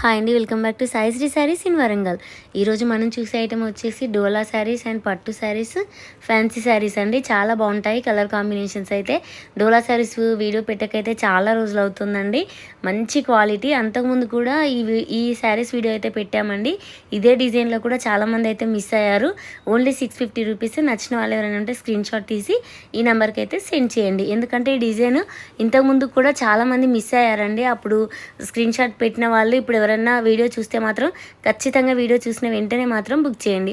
Hi అండి, welcome back to Sai Shri Sarees in Warangal. ఈరోజు మనం చూసే ఐటమ్ వచ్చేసి డోలా శారీస్ అండ్ పట్టు శారీస్, ఫ్యాన్సీ శారీస్ అండి. చాలా బాగుంటాయి కలర్ కాంబినేషన్స్ అయితే. డోలా శారీస్ వీడియో పెట్టకైతే చాలా రోజులు అవుతుందండి. మంచి క్వాలిటీ. అంతకుముందు కూడా ఈ శారీస్ వీడియో అయితే పెట్టామండి. ఇదే డిజైన్లో కూడా చాలామంది అయితే మిస్ అయ్యారు. Only 650 rupees. నచ్చిన వాళ్ళు ఎవరైనా ఉంటే స్క్రీన్ షాట్ తీసి ఈ నెంబర్కి అయితే సెండ్ చేయండి. ఎందుకంటే ఈ డిజైన్ ఇంతకుముందు కూడా చాలామంది మిస్ అయ్యారండి. అప్పుడు స్క్రీన్ షాట్ పెట్టిన వాళ్ళు ఇప్పుడు ఎవరైనా వీడియో చూస్తే మాత్రం ఖచ్చితంగా వీడియో చూసిన వెంటనే మాత్రం బుక్ చేయండి.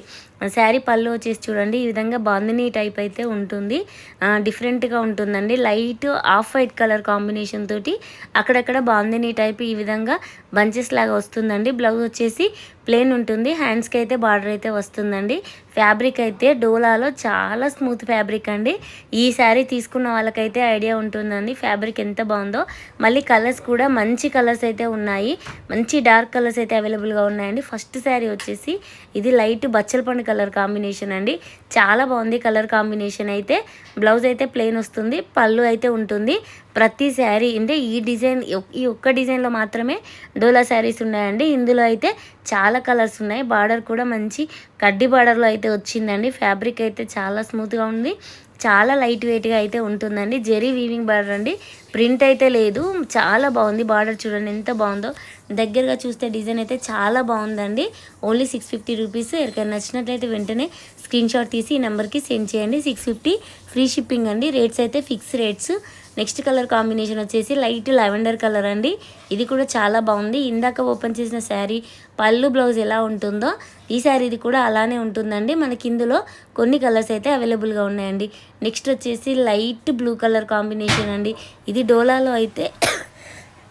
శారీ పళ్ళు వచ్చేసి చూడండి, ఈ విధంగా బాందినీ టైప్ అయితే ఉంటుంది. డిఫరెంట్గా ఉంటుందండి. Light off white colour combination తోటి అక్కడక్కడ బాందినీ టైప్ ఈ విధంగా బంచెస్ లాగా వస్తుందండి. బ్లౌజ్ వచ్చేసి ప్లెయిన్ ఉంటుంది. హ్యాండ్స్కి అయితే బార్డర్ అయితే వస్తుందండి. ఫ్యాబ్రిక్ అయితే డోలాలో చాలా స్మూత్ ఫ్యాబ్రిక్ అండి. ఈ శారీ తీసుకున్న వాళ్ళకైతే ఐడియా ఉంటుందండి ఫ్యాబ్రిక్ ఎంత బాగుందో. మళ్ళీ కలర్స్ కూడా మంచి కలర్స్ అయితే ఉన్నాయి. మంచి డార్క్ కలర్స్ అయితే అవైలబుల్గా ఉన్నాయండి. ఫస్ట్ శారీ వచ్చేసి ఇది లైట్ బచ్చల పండు కలర్ కాంబినేషన్ అండి. చాలా బాగుంది కలర్ కాంబినేషన్ అయితే. బ్లౌజ్ అయితే ప్లెయిన్ వస్తుంది, పళ్ళు అయితే ఉంటుంది. ప్రతి శారీ అంటే ఈ ఒక్క డిజైన్లో మాత్రమే డోలా శారీస్ ఉన్నాయండి. ఇందులో అయితే చాలా కలర్స్ ఉన్నాయి. బార్డర్ కూడా మంచి కడ్డీ బార్డర్లో అయితే వచ్చిందండి. ఫ్యాబ్రిక్ అయితే చాలా స్మూత్గా ఉంది. చాలా లైట్ వెయిట్గా అయితే ఉంటుందండి. జెరీ వీవింగ్ బార్డర్ అండి. ప్రింట్ అయితే లేదు. చాలా బాగుంది. బార్డర్ చూడండి ఎంత బాగుందో. దగ్గరగా చూస్తే డిజైన్ అయితే చాలా బాగుందండి. Only 650 rupees. ఎవరికైనా నచ్చినట్లయితే వెంటనే స్క్రీన్ షాట్ తీసి ఈ నెంబర్కి సెండ్ చేయండి. 650 ఫ్రీ షిప్పింగ్ అండి. రేట్స్ అయితే fix rates. Next colour combination వచ్చేసి లైట్ లావెండర్ కలర్ అండి. ఇది కూడా చాలా బాగుంది. ఇందాక ఓపెన్ చేసిన శారీ పళ్ళు బ్లౌజ్ ఎలా ఉంటుందో ఈ శారీది కూడా అలానే ఉంటుందండి. మనకి ఇందులో కొన్ని కలర్స్ అయితే అవైలబుల్గా ఉన్నాయండి. నెక్స్ట్ వచ్చేసి లైట్ బ్లూ కలర్ కాంబినేషన్ అండి. ఇది డోలాలో అయితే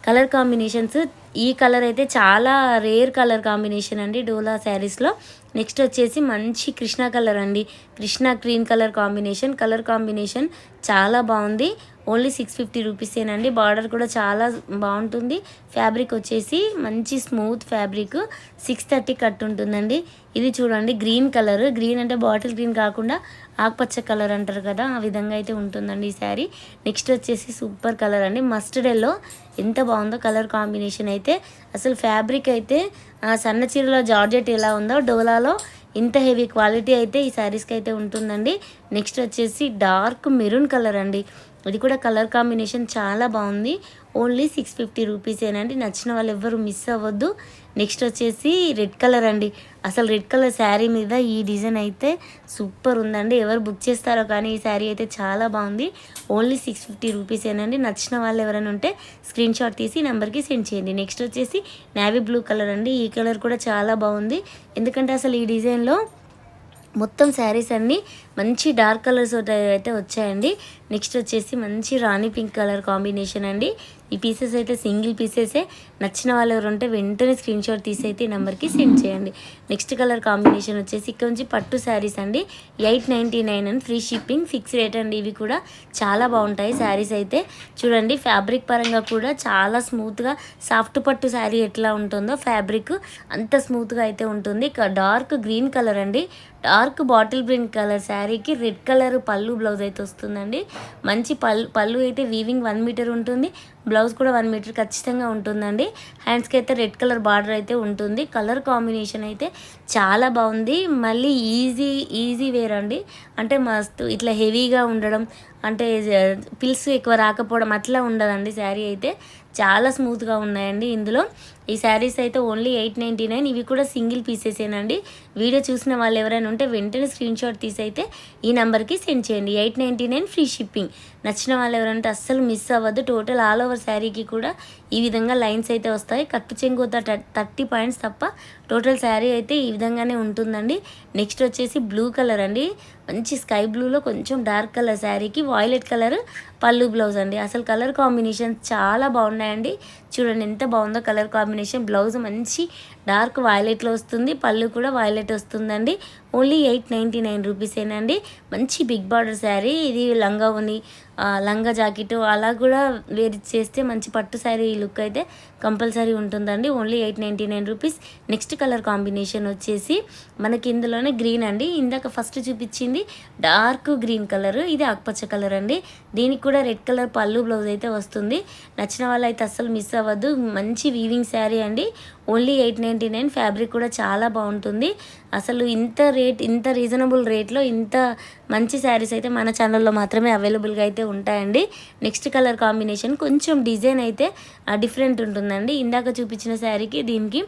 కలర్ కాంబినేషన్స్ ఈ కలర్ అయితే చాలా రేర్ కలర్ కాంబినేషన్ అండి డోలా శారీస్లో. నెక్స్ట్ వచ్చేసి మంచి కృష్ణ కలర్ అండి. కృష్ణ గ్రీన్ కలర్ కాంబినేషన్ చాలా బాగుంది. ఓన్లీ 650 రూపీసేనండి. బార్డర్ కూడా చాలా బాగుంటుంది. ఫ్యాబ్రిక్ వచ్చేసి మంచి స్మూత్ ఫ్యాబ్రిక్. 630 కట్ ఉంటుందండి. ఇది చూడండి గ్రీన్ కలర్. గ్రీన్ అంటే బాటిల్ గ్రీన్ కాకుండా ఆకుపచ్చ కలర్ అంటారు కదా, ఆ విధంగా అయితే ఉంటుందండి ఈ శారీ. నెక్స్ట్ వచ్చేసి సూపర్ కలర్ అండి. మస్టర్డ్ ఎల్లో ఎంత బాగుందో కలర్ కాంబినేషన్ అయితే. అసలు ఫ్యాబ్రిక్ అయితే సన్న చీరలో జార్జెట్ ఎలా ఉందో డోలాలో ఇంత హెవీ క్వాలిటీ అయితే ఈ శారీస్కి అయితే ఉంటుందండి. నెక్స్ట్ వచ్చేసి డార్క్ మెరూన్ కలర్ అండి. ఇది కూడా కలర్ కాంబినేషన్ చాలా బాగుంది. ఓన్లీ 650 రూపీసేనండి. నచ్చిన వాళ్ళు ఎవ్వరు మిస్ అవ్వద్దు. నెక్స్ట్ వచ్చేసి రెడ్ కలర్ అండి. అసలు రెడ్ కలర్ శారీ మీద ఈ డిజైన్ అయితే సూపర్ ఉందండి. ఎవరు బుక్ చేస్తారో కానీ ఈ శారీ అయితే చాలా బాగుంది. ఓన్లీ 650 రూపీసేనండి. నచ్చిన వాళ్ళు ఎవరైనా ఉంటే స్క్రీన్ షాట్ తీసి నెంబర్కి సెండ్ చేయండి. నెక్స్ట్ వచ్చేసి నేవీ బ్లూ కలర్ అండి. ఈ కలర్ కూడా చాలా బాగుంది. ఎందుకంటే అసలు ఈ డిజైన్లో మొత్తం శారీస్ అన్నీ మంచి డార్క్ కలర్స్ అయితే వచ్చాయండి. నెక్స్ట్ వచ్చేసి మంచి రాణి పింక్ కలర్ కాంబినేషన్ అండి. ఈ పీసెస్ అయితే సింగిల్ పీసెసే. నచ్చిన వాళ్ళు ఎవరు ఉంటే వెంటనే స్క్రీన్ షాట్ తీసి అయితే ఈ నెంబర్కి సెండ్ చేయండి. నెక్స్ట్ కలర్ కాంబినేషన్ వచ్చేసి ఇక్కడ నుంచి పట్టు శారీస్ అండి. 899 and free shipping. Fix rate అండి. ఇవి కూడా చాలా బాగుంటాయి శారీస్ అయితే. చూడండి ఫ్యాబ్రిక్ పరంగా కూడా చాలా స్మూత్గా, సాఫ్ట్ పట్టు శారీ ఎట్లా ఉంటుందో ఫ్యాబ్రిక్ అంత స్మూత్గా అయితే ఉంటుంది. డార్క్ గ్రీన్ కలర్ అండి. డార్క్ బాటిల్ గ్రీన్ కలర్ శారీకి రెడ్ కలర్ పళ్ళు బ్లౌజ్ అయితే వస్తుందండి. మంచి పళ్ళు అయితే వీవింగ్ 1 మీటర్ ఉంటుంది. బ్లౌజ్ కూడా 1 మీటర్ ఖచ్చితంగా ఉంటుందండి. హ్యాండ్స్కి అయితే రెడ్ కలర్ బార్డర్ అయితే ఉంటుంది. కలర్ కాంబినేషన్ అయితే చాలా బాగుంది. మళ్ళీ ఈజీ వేర్ అండి. అంటే మస్తు ఇట్లా హెవీగా ఉండడం, అంటే పిల్స్ ఎక్కువ రాకపోవడం అట్లా ఉండదండి. శారీ అయితే చాలా స్మూత్గా ఉన్నాయండి. ఇందులో ఈ శారీస్ అయితే ఓన్లీ 899. ఇవి కూడా సింగిల్ పీసెసేనండి. వీడియో చూసిన వాళ్ళు ఎవరైనా ఉంటే వెంటనే స్క్రీన్ షాట్ తీసి అయితే ఈ నెంబర్కి సెండ్ చేయండి. 899 ఫ్రీ షిప్పింగ్. నచ్చిన వాళ్ళు ఎవరంటే అస్సలు మిస్ అవ్వద్దు. టోటల్ ఆల్ ఓవర్ శారీకి కూడా ఈ విధంగా లైన్స్ అయితే వస్తాయి. కట్టు చెంగుత 30 పాయింట్స్ తప్ప టోటల్ శారీ అయితే ఈ విధంగానే ఉంటుందండి. నెక్స్ట్ వచ్చేసి బ్లూ కలర్ అండి. మంచి స్కై బ్లూలో కొంచెం డార్క్ కలర్ శారీకి వాయిలెట్ కలర్ పళ్ళు బ్లౌజ్ అండి. అసలు కలర్ కాంబినేషన్ చాలా బాగున్నాయండి. చూడండి ఎంత బాగుందో కలర్ కాంబినేషన్. బ్లౌజ్ మంచి డార్క్ వాయిలెట్లో వస్తుంది. పళ్ళు కూడా వాయిలెట్ వస్తుందండి. ఓన్లీ 899 రూపీసేనండి. మంచి బిగ్ బార్డర్ శారీ. ఇది లంగా జాకెట్ అలా కూడా వేర్ చేస్తే మంచి పట్టు శారీ లుక్ అయితే కంపల్సరీ ఉంటుందండి. Only 899 rupees. Next colour combination వచ్చేసి మనకి ఇందులోనే గ్రీన్ అండి. ఇందాక ఫస్ట్ చూపించింది డార్క్ గ్రీన్ కలర్, ఇది ఆకుపచ్చ కలర్ అండి. దీనికి కూడా రెడ్ కలర్ పళ్ళు బ్లౌజ్ అయితే వస్తుంది. నచ్చిన వాళ్ళు అయితే అస్సలు మిస్ అవ్వద్దు. మంచి వీవింగ్ శారీ అండి. ఓన్లీ 899. ఫ్యాబ్రిక్ కూడా చాలా బాగుంటుంది. అసలు ఇంత రీజనబుల్ రేట్లో ఇంత మంచి శారీస్ అయితే మన ఛానల్లో మాత్రమే అవైలబుల్గా అయితే ఉంటాయండి. నెక్స్ట్ కలర్ కాంబినేషన్ కొంచెం డిజైన్ అయితే డిఫరెంట్ ఉంటుందండి. ఇందాక చూపించిన శారీకి దీనికి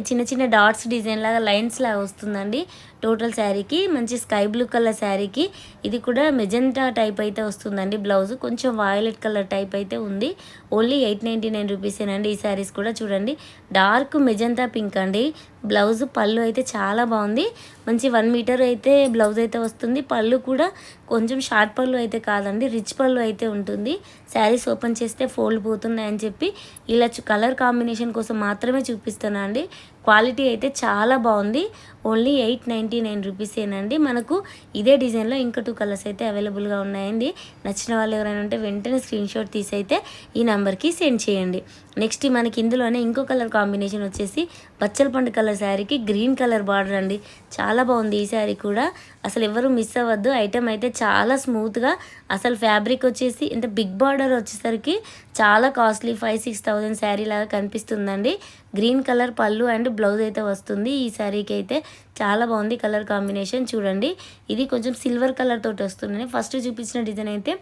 చిన్న చిన్న డాట్స్ డిజైన్ లాగా లైన్స్ లాగా వస్తుందండి. టోటల్ శారీకి మంచి స్కై బ్లూ కలర్ శారీకి ఇది కూడా మెజెంటా టైప్ అయితే వస్తుందండి. బ్లౌజ్ కొంచెం వాయిలెట్ కలర్ టైప్ అయితే ఉంది. ఓన్లీ 899 రూపీసేనండి. ఈ శారీస్ కూడా చూడండి డార్క్ మెజెంటా పింక్ అండి. బ్లౌజ్ పళ్ళు అయితే చాలా బాగుంది. మంచి 1 మీటర్ అయితే బ్లౌజ్ అయితే వస్తుంది. పళ్ళు కూడా కొంచెం షార్ట్ పళ్ళు అయితే కాదండి, రిచ్ పళ్ళు అయితే ఉంటుంది. శారీస్ ఓపెన్ చేస్తే ఫోల్డ్ పోతున్నాయని చెప్పి ఇలా కలర్ కాంబినేషన్ కోసం మాత్రమే చూపిస్తున్నా అండి. క్వాలిటీ అయితే చాలా బాగుంది. ఓన్లీ 899 రూపీసేనండి. మనకు ఇదే డిజైన్లో ఇంకా 2 కలర్స్ అయితే అవైలబుల్గా ఉన్నాయండి. నచ్చిన వాళ్ళు ఎవరైనా ఉంటే వెంటనే స్క్రీన్ షాట్ తీసి అయితే ఈ నెంబర్కి సెండ్ చేయండి. నెక్స్ట్ మనకి ఇందులోనే ఇంకో కలర్ కాంబినేషన్ వచ్చేసి బచ్చల పండు కలర్ శారీకి గ్రీన్ కలర్ బార్డర్ అండి. చాలా బాగుంది ఈ శారీ కూడా. అసలు ఎవరు మిస్ అవ్వద్దు. ఐటమ్ అయితే చాలా స్మూత్గా, అసలు ఫ్యాబ్రిక్ వచ్చేసి ఇంత బిగ్ బార్డర్ వచ్చేసరికి చాలా కాస్ట్లీ 5,000-6,000 శారీ లాగా కనిపిస్తుందండి. గ్రీన్ కలర్ పళ్ళు అండ్ బ్లౌజ్ అయితే వస్తుంది. ఈ శారీకి అయితే చాలా బాగుంది కలర్ కాంబినేషన్. చూడండి ఇది కొంచెం సిల్వర్ కలర్ తోటి వస్తుంది. ఫస్ట్ చూపించిన డిజైన్ అయితే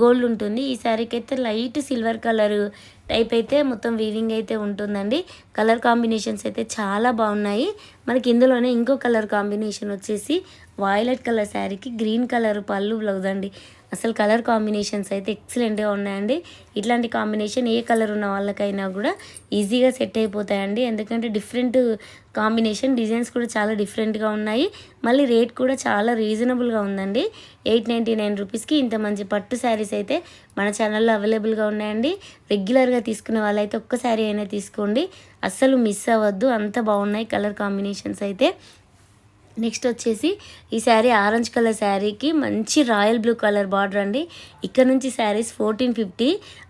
గోల్డ్ ఉంటుంది. ఈ శారీకి అయితే లైట్ సిల్వర్ కలర్ టైప్ అయితే మొత్తం వీవింగ్ అయితే ఉంటుందండి. కలర్ కాంబినేషన్స్ అయితే చాలా బాగున్నాయి. మనకి ఇందులోనే ఇంకో కలర్ కాంబినేషన్ వచ్చేసి వాయిలెట్ కలర్ శారీకి గ్రీన్ కలర్ పళ్ళు బ్లౌజ్ అండి. అసలు కలర్ కాంబినేషన్స్ అయితే ఎక్సలెంట్గా ఉన్నాయండి. ఇట్లాంటి కాంబినేషన్ ఏ కలర్ ఉన్న వాళ్ళకైనా కూడా ఈజీగా సెట్ అయిపోతాయండి. ఎందుకంటే డిఫరెంట్ కాంబినేషన్ డిజైన్స్ కూడా చాలా డిఫరెంట్గా ఉన్నాయి. మళ్ళీ రేట్ కూడా చాలా రీజనబుల్గా ఉందండి. 899 రూపీస్కి ఇంత మంచి పట్టు శారీస్ అయితే మన ఛానల్లో అవైలబుల్గా ఉన్నాయండి. రెగ్యులర్గా తీసుకునే వాళ్ళైతే ఒక్క శారీ అయినా తీసుకోండి, అస్సలు మిస్ అవ్వద్దు. అంత బాగున్నాయి కలర్ కాంబినేషన్స్ అయితే. నెక్స్ట్ వచ్చేసి ఈ శారీ ఆరెంజ్ కలర్ శారీకి మంచి రాయల్ బ్లూ కలర్ బార్డర్ అండి. ఇక్కడ నుంచి శారీస్ 1450.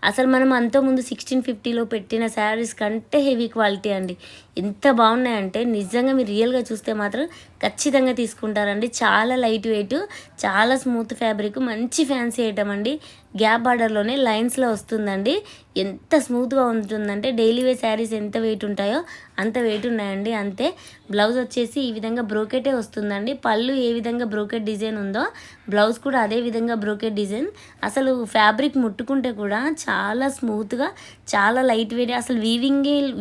అసలు మనం అంతకుముందు 1650లో పెట్టిన శారీస్ కంటే హెవీ క్వాలిటీ అండి. ఎంత బాగున్నాయంటే నిజంగా మీరు రియల్గా చూస్తే మాత్రం ఖచ్చితంగా తీసుకుంటారండి. చాలా లైట్ వెయిట్, చాలా స్మూత్ ఫ్యాబ్రిక్, మంచి ఫ్యాన్సీ ఐటమ్ అండి. గ్యాప్ బార్డర్లోనే లైన్స్లో వస్తుందండి. ఎంత స్మూత్గా ఉంటుందంటే డైలీ వేర్ శారీస్ ఎంత వెయిట్ ఉంటాయో అంత వెయిట్ ఉన్నాయండి. అంతే. బ్లౌజ్ వచ్చేసి ఈ విధంగా బ్రోకెటే వస్తుందండి. పళ్ళు ఏ విధంగా బ్రోకెట్ డిజైన్ ఉందో బ్లౌజ్ కూడా అదే విధంగా బ్రోకెట్ డిజైన్. అసలు ఫ్యాబ్రిక్ ముట్టుకుంటే కూడా చాలా స్మూత్గా, చాలా లైట్ వెయిట్, అసలు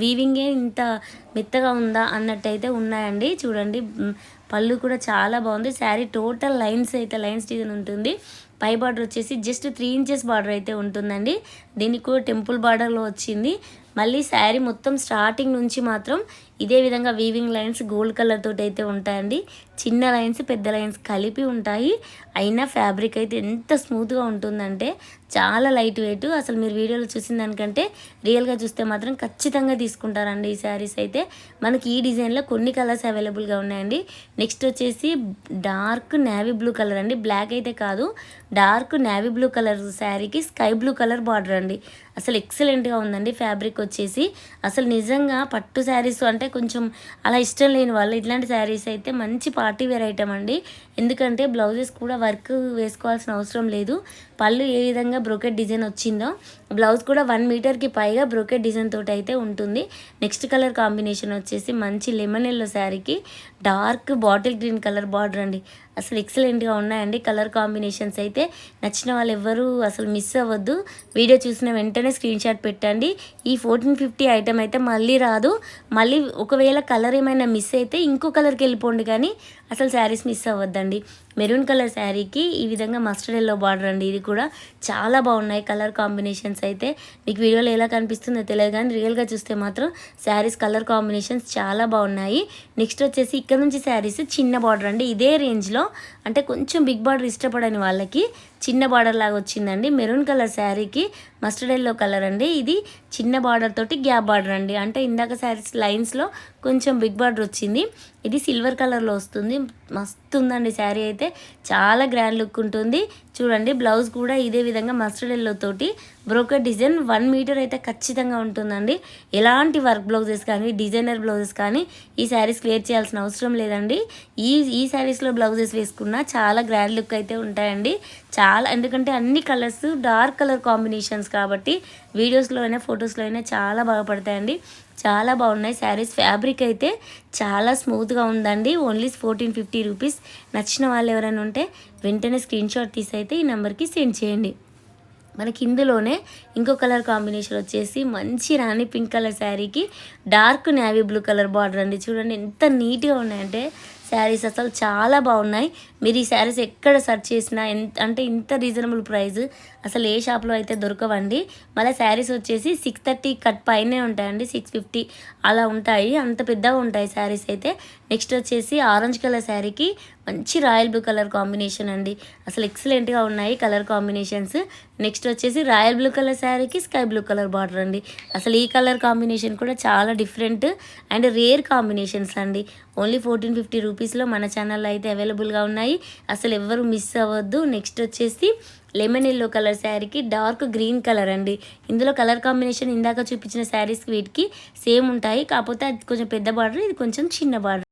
వీవింగే ఇంత మెత్తగా ఉందా అన్నట్టయితే ఉన్నాయండి. చూడండి పళ్ళు కూడా చాలా బాగుంది. శారీ టోటల్ లైన్స్ డిజైన్ ఉంటుంది. పై బార్డర్ వచ్చేసి జస్ట్ 3 ఇంచెస్ బార్డర్ అయితే ఉంటుందండి. దీనికి కూడా టెంపుల్ బార్డర్లో వచ్చింది. మళ్ళీ శారీ మొత్తం స్టార్టింగ్ నుంచి మాత్రం ఇదే విధంగా వీవింగ్ లైన్స్ గోల్డ్ కలర్ తోటి అయితే ఉంటాయండి. చిన్న లైన్స్ పెద్ద లైన్స్ కలిపి ఉంటాయి. అయినా ఫ్యాబ్రిక్ అయితే ఎంత స్మూత్గా ఉంటుందంటే చాలా లైట్ వెయిట్. అసలు మీరు వీడియోలో చూసిన దానికంటే రియల్గా చూస్తే మాత్రం ఖచ్చితంగా తీసుకుంటారండి ఈ శారీస్ అయితే. మనకి ఈ డిజైన్లో కొన్ని కలర్స్ అవైలబుల్గా ఉన్నాయండి. నెక్స్ట్ వచ్చేసి డార్క్ నేవీ బ్లూ కలర్ అండి. బ్లాక్ అయితే కాదు, డార్క్ నేవీ బ్లూ కలర్ శారీకి స్కై బ్లూ కలర్ బార్డర్ అండి. అసలు ఎక్సలెంట్గా ఉందండి ఫ్యాబ్రిక్ వచ్చేసి. అసలు నిజంగా పట్టు శారీస్ అంటే కొంచెం అలా ఇష్టం లేని వాళ్ళు ఇట్లాంటి శారీస్ అయితే మంచి పార్టీ వేర్ ఐటమ్ అండి. ఎందుకంటే బ్లౌజెస్ కూడా వర్క్ వేసుకోవాల్సిన అవసరం లేదు. పళ్ళు ఏ విధంగా బ్రోకెట్ డిజైన్ వచ్చిందో బ్లౌజ్ కూడా 1 మీటర్కి పైగా బ్రోకెట్ డిజైన్ తోటి అయితే ఉంటుంది. నెక్స్ట్ కలర్ కాంబినేషన్ వచ్చేసి మంచి లెమన్ ఎల్లో శారీకి dark bottle green colour border అండి. అసలు ఎక్సలెంట్గా ఉన్నాయండి కలర్ కాంబినేషన్స్ అయితే. నచ్చిన వాళ్ళు ఎవ్వరూ అసలు మిస్ అవ్వద్దు. వీడియో చూసిన వెంటనే స్క్రీన్ షాట్ పెట్టండి. ఈ 1450 ఐటమ్ అయితే మళ్ళీ రాదు. మళ్ళీ ఒకవేళ కలర్ ఏమైనా మిస్ అయితే ఇంకో కలర్కి వెళ్ళిపోండి, కానీ అసలు శారీస్ మిస్ అవ్వద్దండి. మెరూన్ కలర్ శారీకి ఈ విధంగా మస్టర్డ్ ఎల్లో బార్డర్ అండి. ఇది కూడా చాలా బాగున్నాయి కలర్ కాంబినేషన్స్ అయితే. మీకు వీడియోలో ఎలా కనిపిస్తుందో తెలియదు, కానీ రియల్గా చూస్తే మాత్రం శారీస్ కలర్ కాంబినేషన్స్ చాలా బాగున్నాయి. నెక్స్ట్ వచ్చేసి ఇక్కడ నుంచి శారీస్ చిన్న బార్డర్ అండి. ఇదే రేంజ్లో అంటే కొంచెం బిగ్ బార్డర్ ఇష్టపడని వాళ్ళకి చిన్న బార్డర్ లాగా వచ్చిందండి. మెరూన్ కలర్ శారీకి మస్టర్డ్ ఎల్లో కలర్ అండి. ఇది చిన్న బార్డర్ తోటి గ్యాప్ బార్డర్ అండి. అంటే ఇందాక శారీస్ లైన్స్లో కొంచెం బిగ్ బార్డర్ వచ్చింది. ఇది సిల్వర్ కలర్లో వస్తుంది. మస్తు ఉందండి శారీ అయితే, చాలా గ్రాండ్ లుక్ ఉంటుంది. చూడండి బ్లౌజ్ కూడా ఇదే విధంగా మస్టర్డ్ ఎల్లో తోటి బ్రోకెట్ డిజైన్ 1 మీటర్ అయితే ఖచ్చితంగా ఉంటుందండి. ఎలాంటి వర్క్ బ్లౌజెస్ కానీ డిజైనర్ బ్లౌజెస్ కానీ ఈ శారీస్ క్లియర్ చేయాల్సిన అవసరం లేదండి. ఈ శారీస్లో బ్లౌజెస్ వేసుకున్నా చాలా గ్రాండ్ లుక్ అయితే ఉంటాయండి. చాలా, ఎందుకంటే అన్ని కలర్స్ డార్క్ కలర్ కాంబినేషన్స్ కాబట్టి వీడియోస్లో అయినా ఫొటోస్లో అయినా చాలా బాగా పడతాయండి. చాలా బాగున్నాయి శారీస్. ఫ్యాబ్రిక్ అయితే చాలా స్మూత్గా ఉందండి. Only 1450 rupees. నచ్చిన వాళ్ళు ఎవరైనా ఉంటే వెంటనే స్క్రీన్ షాట్ తీసి అయితే ఈ నెంబర్కి సెండ్ చేయండి. మనకి ఇందులోనే ఇంకో కలర్ కాంబినేషన్ వచ్చేసి మంచి రాణి పింక్ కలర్ శారీకి dark navy blue colour border అండి. చూడండి ఎంత నీట్గా ఉన్నాయంటే శారీస్ అసలు చాలా బాగున్నాయి. మీరు ఈ శారీస్ ఎక్కడ సెర్చ్ చేసినా అంటే ఇంత రీజనబుల్ ప్రైస్ అసలు ఏ షాప్లో అయితే దొరకవండి. మళ్ళీ శారీస్ వచ్చేసి 630 కట్ పైనే ఉంటాయండి, 650 అలా ఉంటాయి. అంత పెద్దగా ఉంటాయి శారీస్ అయితే. నెక్స్ట్ వచ్చేసి ఆరెంజ్ కలర్ శారీకి మంచి రాయల్ బ్లూ కలర్ కాంబినేషన్ అండి. అసలు ఎక్సలెంట్గా ఉన్నాయి కలర్ కాంబినేషన్స్. నెక్స్ట్ వచ్చేసి రాయల్ బ్లూ కలర్ శారీకి స్కై బ్లూ కలర్ బార్డర్ అండి. అసలు ఈ కలర్ కాంబినేషన్ కూడా చాలా డిఫరెంట్ అండ్ రేర్ కాంబినేషన్స్ అండి. ఓన్లీ 1450 రూపీస్లో మన ఛానల్లో అయితే అవైలబుల్గా ఉన్నాయి. అసలు ఎవ్వరు మిస్ అవ్వద్దు. నెక్స్ట్ వచ్చేసి లెమన్ ఎల్లో కలర్ శారీకి డార్క్ గ్రీన్ కలర్ అండి. ఇందులో కలర్ కాంబినేషన్ ఇందాక చూపించిన శారీస్కి వీటికి సేమ్ ఉంటాయి, కాకపోతే అది కొంచెం పెద్ద బార్డర్, ఇది కొంచెం చిన్న బార్డర్.